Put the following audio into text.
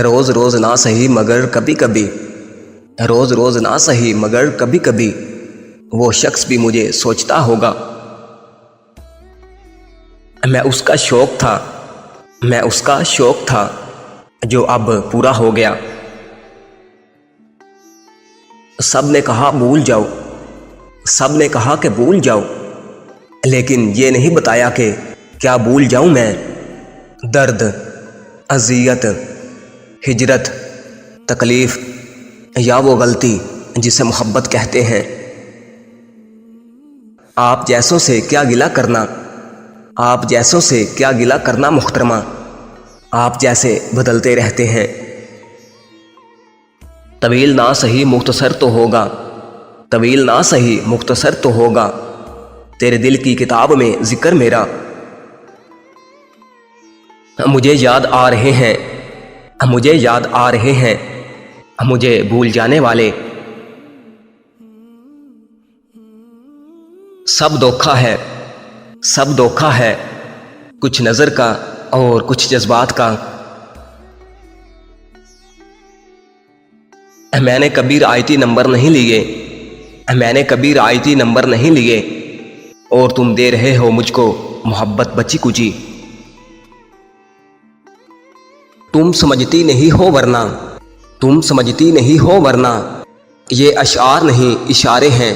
روز روز نہ صحیح مگر کبھی کبھی، روز روز نہ صحیح مگر کبھی کبھی وہ شخص بھی مجھے سوچتا ہوگا۔ میں اس کا شوق تھا، میں اس کا شوق تھا جو اب پورا ہو گیا۔ سب نے کہا بھول جاؤ، سب نے کہا کہ بھول جاؤ، لیکن یہ نہیں بتایا کہ کیا بھول جاؤں میں۔ درد، اذیت، ہجرت، تکلیف یا وہ غلطی جسے محبت کہتے ہیں۔ آپ جیسوں سے کیا گلہ کرنا، آپ جیسوں سے کیا گلہ کرنا محترمہ، آپ جیسے بدلتے رہتے ہیں۔ طویل نہ صحیح مختصر تو ہوگا، طویل نہ صحیح مختصر تو ہوگا تیرے دل کی کتاب میں ذکر میرا۔ مجھے یاد آ رہے ہیں، مجھے یاد آ رہے ہیں مجھے بھول جانے والے۔ سب دھوکا ہے، سب دھوکا ہے، کچھ نظر کا اور کچھ جذبات کا۔ میں نے کبھی رعایتی نمبر نہیں لیے، میں نے کبھی رعایتی نمبر نہیں لیے، اور تم دے رہے ہو مجھ کو محبت بچی کچی۔ تم سمجھتی نہیں ہو ورنہ، تم سمجھتی نہیں ہو ورنہ یہ اشعار نہیں اشارے ہیں۔